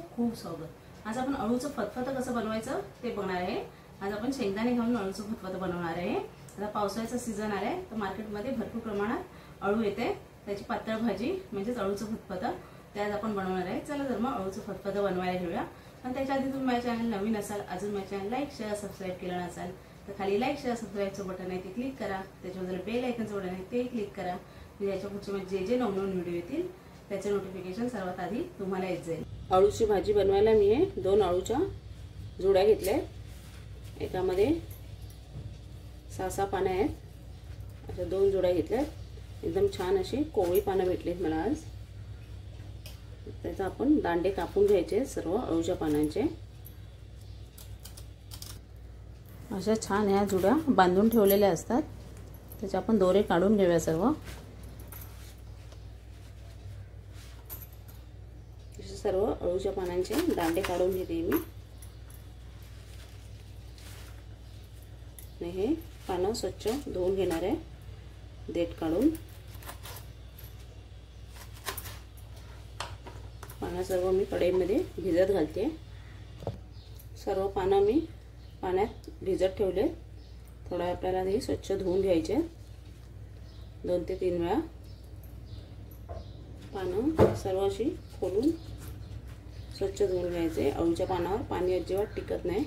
खूप स्वागत। आज आपण अळूचं फतफतं कसं बनवायचं ते बघणार आहे। आज आपण शेंगदाणे घालून अळूचं फतफतं बनवणार आहे। आता पावसाळ्याचा सीजन आलाय तर मार्केटमध्ये भरपूर प्रमाणात अळू येते, त्याची पातळ भाजी म्हणजेच अळूचं फतफतं ते आज आपण बनवणार आहे। चला तर मग अळूचं फतफतं बनवायला घेऊया। पण त्याच्या आधी तुम्ही माझ्या चॅनल नवीन असाल, अजून माझ्या चॅनल लाईक शेअर सबस्क्राइब केलं नसाल तर खाली लाईक शेअर सबस्क्राइबचं बटन आहे ते क्लिक करा, त्याच्यावर बेल आयकॉनचं बटन आहे ते क्लिक करा, म्हणजे याच्या पुढचे जे नवनवीन व्हिडिओ येतील त्याचे नोटिफिकेशन सर्वात आधी तुम्हाला येत जाईल। अळूची भाजी बनवायला मी हे 2 अळूच्या जुड्या घेतल्या, एकामध्ये 6 पानं आहेत, अशा 2 जुड्या घेतल्या। एकदम छान अशी कोवळी पानं भेटलीत मला आज। त्याचा आपण दांडे कापून घ्यायचे सर्व अळूच्या पानांचे। अशा छान ह्या जुड्या बांधून ठेवलेल्या असतात, त्याचे आपण दोरे काढून घेऊया सर्व। सर्व अळूच्या पानांचे दांडे काढून घेते मी। हे पानं स्वच्छ धुवून घेणार आहे देठ काढून। पानं सर्व मी कढईमध्ये भिजत घालते। सर्व पानं मी पाण्यात भिजत ठेवले, थोडा आपल्याला हे स्वच्छ धुवून घ्यायचे 2 ते 3 वेळा। पानं सर्व अशी खोलून स्वच्छ धुवून घ्यायचे। अळूच्या पानावर पाणी अजिबात टिकत नाही,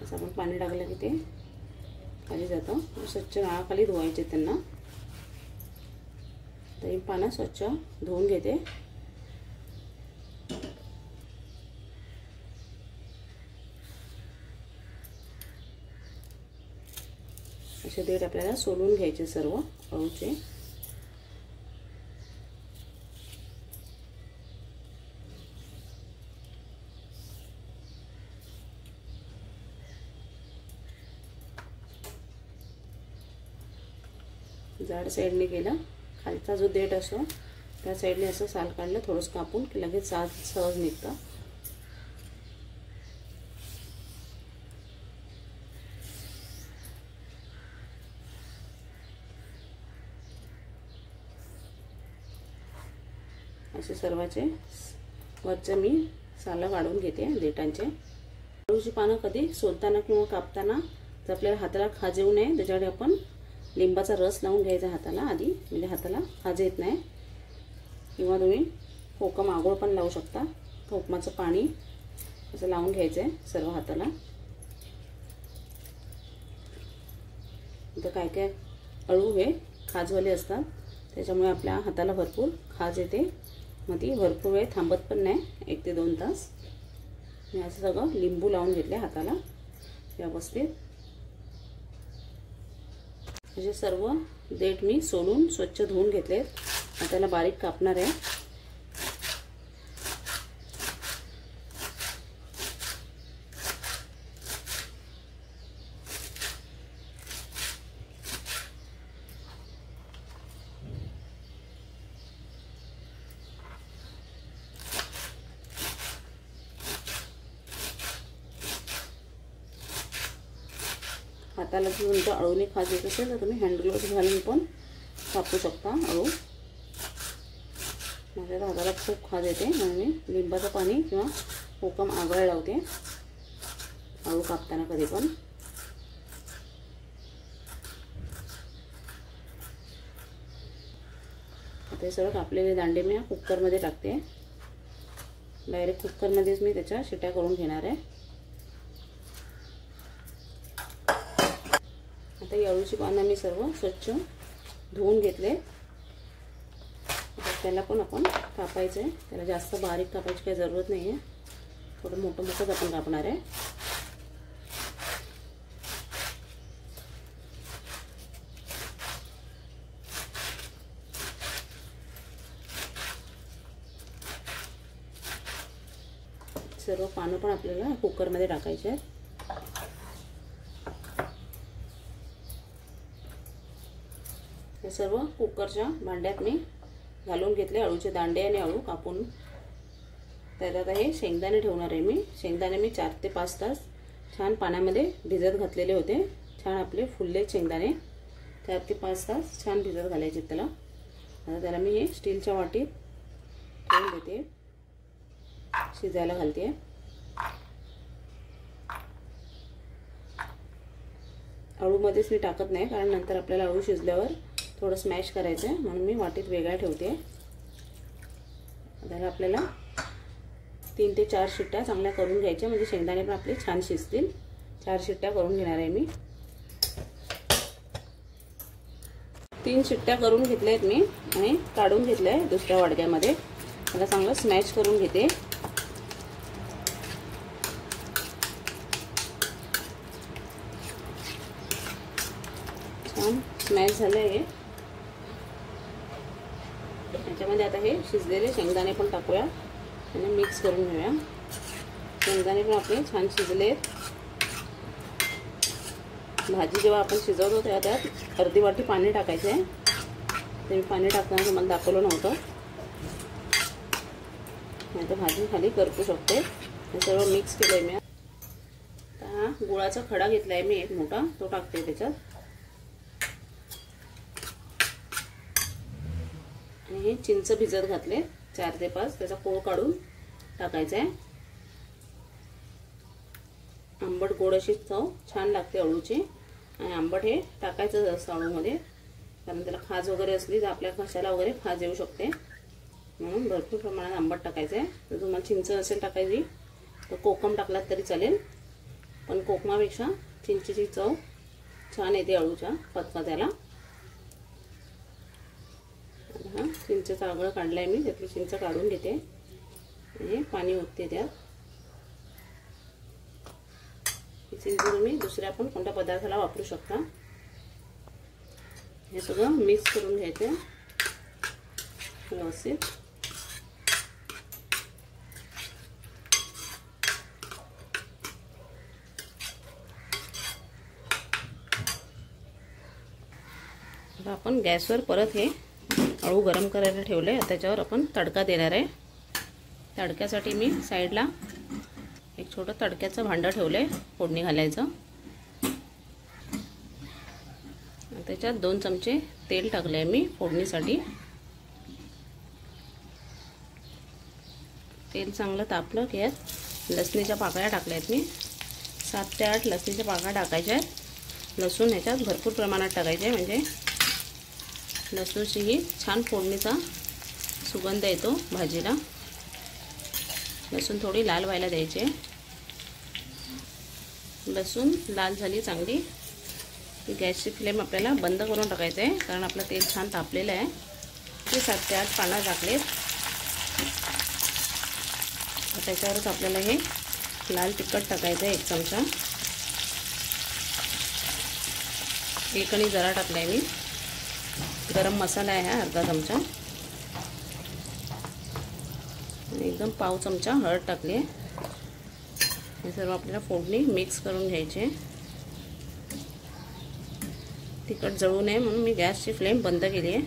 असं आपण पाणी टाकलं की ते खाली जातं। स्वच्छ नाळाखाली धुवायचे त्यांना। तर ही पानं स्वच्छ धुवून घेते। असे देठ आपल्याला सोलून घ्यायचे सर्व अळूचे। जाड साईडने केलं, खालचा जो देठ असतो त्या साईडने असं साल काढलं थोडंसं कापून की लगेच सहज निघतं। असे सर्वाचे वरचे मी साल काढून घेते देठांचे। अळूची पानं कधी सोलताना किंवा कापताना जर आपल्याला हाताला खाज येऊ नये त्याच्यासाठी आपण लिंबाचा रस लावून घ्यायचा हाताला आधी, म्हणजे हाताला खाज येत नाही। किंवा तुम्ही कोकम आगोळ पण लावू शकता, कोकमाचं पाणी असं लावून घ्यायचंय सर्व हाताला। तर काय काय अळू हे खाजवाले असतात, त्याच्यामुळे आपल्या हाताला भरपूर खाज येते, मग ती भरपूर वेळ थांबत पण नाही, 1 ते 2 तास। मी असं सगळं लिंबू लावून घेतले हाताला व्यवस्थित। म्हणजे सर्व देठ मी सोलून स्वच्छ धुवून घेतले, त्याला बारीक कापणार आहे। हाताला तुमच्या अळूने खाज येत असेल तर तुम्ही हँड ग्लोव्ज घालून पण कापू शकता अळू। माझ्या हाताला खूप खाज येते म्हणून मी लिंबाचं पाणी किंवा कोकम आगळ लावते अळू कापताना कधी पण। आता हे सर्व कापलेले दांडे मी कुकरमध्ये टाकते, डायरेक्ट कुकरमध्येच मी त्याच्या शिट्या करून घेणार आहे। आता ही अळूची पानं मी सर्व स्वच्छ धुवून घेतले। त्याला पण आपण कापायचं आहे, त्याला जास्त बारीक कापायची काही जरूरत नाही आहे, थोडं मोठं मोठंच आपण कापणार आहे। सर्व पानं पण आपल्याला कुकरमध्ये टाकायचे आहेत। हे सर्व कुकरच्या भांड्यात मी घालून घेतले अळूचे दांडे आणि अळू कापून। त्याच्यात हे शेंगदाणे ठेवणार आहे मी। शेंगदाणे मी 4 ते 5 तास छान पाण्यामध्ये भिजत घातलेले होते, छान आपले फुलले शेंगदाणे 4 ते 5 तास छान भिजत घालायचे त्याला। आता त्याला मी हे स्टीलच्या वाटीत ठेवून देते। शिजायला घालते. अळूमध्येच मी टाकत नाही, कारण नंतर आपल्याला अळू शिजल्यावर थोडं स्मॅश करायचं आहे, म्हणून मी वाटीत वेगळा ठेवते. त्याला आपल्याला 3 ते 4 शिट्ट्या चांगल्या करून घ्यायच्या, म्हणजे शेंगदाणे पण आपले छान शिजतील. 4 शिट्ट्या करून घेणार आहे मी. 3 शिट्ट्या करून घेतल्या आहेत मी आणि काढून घेतल्या आहे दुसऱ्या वाडग्यामध्ये. त्याला चांगलं स्मॅश करून घेते. छान स्मॅश झालं आहे. याच्यामध्ये आता हे शिजलेले शेंगदाणे पण टाकूया आणि मिक्स करून घेऊया. शेंगदाणे पण आपले छान शिजले. भाजी जेव्हा आपण शिजवतो तेव्हा त्यात अर्धी वाटी पाणी टाकायचं आहे. ते मी पाणी टाकताना तुम्हाला दाखवलं नव्हतं, नाही तर भाजी खाली करपू शकते. हे सर्व मिक्स केलं आहे मी. आता गुळाचा खडा घेतला आहे मी एक मोठा, तो टाकते त्याच्यात. आणि हे चिंच भिजत घातले 4 ते 5, त्याचा कोळ काढून टाकायचा आहे. आंबट गोड अशी चव छान लागते अळूची. आणि आंबट हे टाकायचं असतं अळूमध्ये, कारण त्याला खाज वगैरे असली तर आपल्या घशाला वगैरे खाज येऊ शकते, म्हणून भरपूर प्रमाणात आंबट टाकायचं आहे. जर तुम्हाला चिंच असेल टाकायची तर कोकम टाकलात तरी चालेल, पण कोकमापेक्षा चिंचेची चव छान येते अळूच्या फतफत्याला. हा चिंचेचा आगळ काढलाय मी, त्यातली चिंच काढून घेते आणि पाणी ओतते त्यात. ही चिंच तुम्ही दुसऱ्या पण कोणत्या पदार्थाला वापरू शकता. हे सगळं मिक्स करून घ्यायचं व्यवस्थित. आता आपण गॅसवर परत हे अळू गरम करायला ठेवले. त्याच्यावर आपण तडका देणार आहे. तडक्यासाठी मी साईडला एक छोटं तडक्याचं भांडं ठेवलंय फोडणी घालायचं. त्याच्यात 2 चमचे तेल टाकले मी फोडणीसाठी. तेल चांगलं तापलं की यात लसणीच्या पाकळ्या टाकल्या आहेत मी. 7 ते 8 लसणीच्या पाकळ्या टाकायच्या आहेत. लसूण ह्याच्यात भरपूर प्रमाणात टाकायचे आहे, म्हणजे लसूणची ही छान फोडणीचा सुगंध येतो भाजीला. लसूण थोडी लाल व्हायला द्यायची. लसूण लाल झाली चांगली की गॅसची फ्लेम आपल्याला बंद करून टाकायचं आहे, कारण आपलं तेल छान तापलेलं आहे. ते 7 ते 8 पानं टाकलेत. त्याच्यावरच आपल्याला हे लाल तिखट टाकायचं आहे 1 चमचा. एकणी जरा टाकलाय मी. गरम मसाला आहे हा अर्धा चमचा. आणि एकदम पाव चमचा हळद टाकली आहे. हे सर्व आपल्याला फोडणी मिक्स करून घ्यायचे. तिखट जळू नये म्हणून मी गॅसची फ्लेम बंद केली आहे.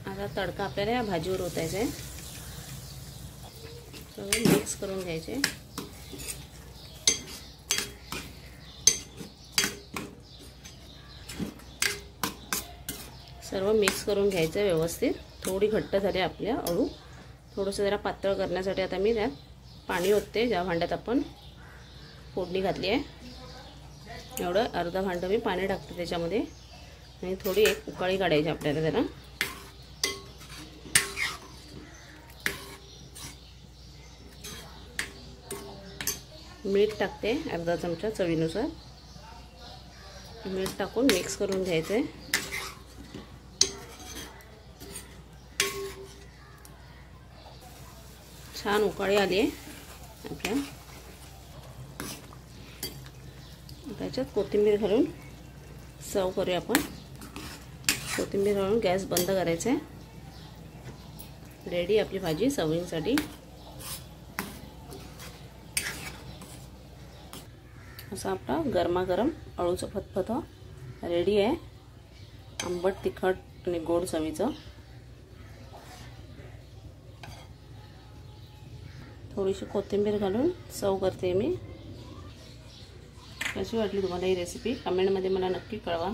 आता तडका आपल्याला या भाजीवर ओतायचा आहे. सगळं मिक्स करून घ्यायचे. सर्व मिक्स करून घ्यायचं व्यवस्थित. थोडी घट्ट झाली आपल्या अळू. थोडंसं जरा पातळ करण्यासाठी आता मी त्यात पाणी ओतते, ज्या भांड्यात आपण फोडणी घातली आहे. एवढं अर्धा भांडं मी पाणी टाकते त्याच्यामध्ये. आणि थोडी एक उकळी काढायची आपल्याला त्याला. मीठ टाकते अर्धा चमचा चवीनुसार. मीठ टाकून मिक्स करून घ्यायचं आहे. छान उकळी आली आहे आपल्या. त्याच्यात कोथिंबीर घालून सर्व करूया आपण. कोथिंबीर घालून गॅस बंद करायचा आहे. रेडी आपली भाजी सर्विंगसाठी. असा आपला गरमागरम अळूचं फतफतं रेडी आहे. आंबट तिखट आणि गोड चवीचं. थोडीशी कोथिंबीर घालून सर्व करते मी. कशी वाटली तुम्हाला ही रेसिपी कमेंटमध्ये मला नक्की कळवा.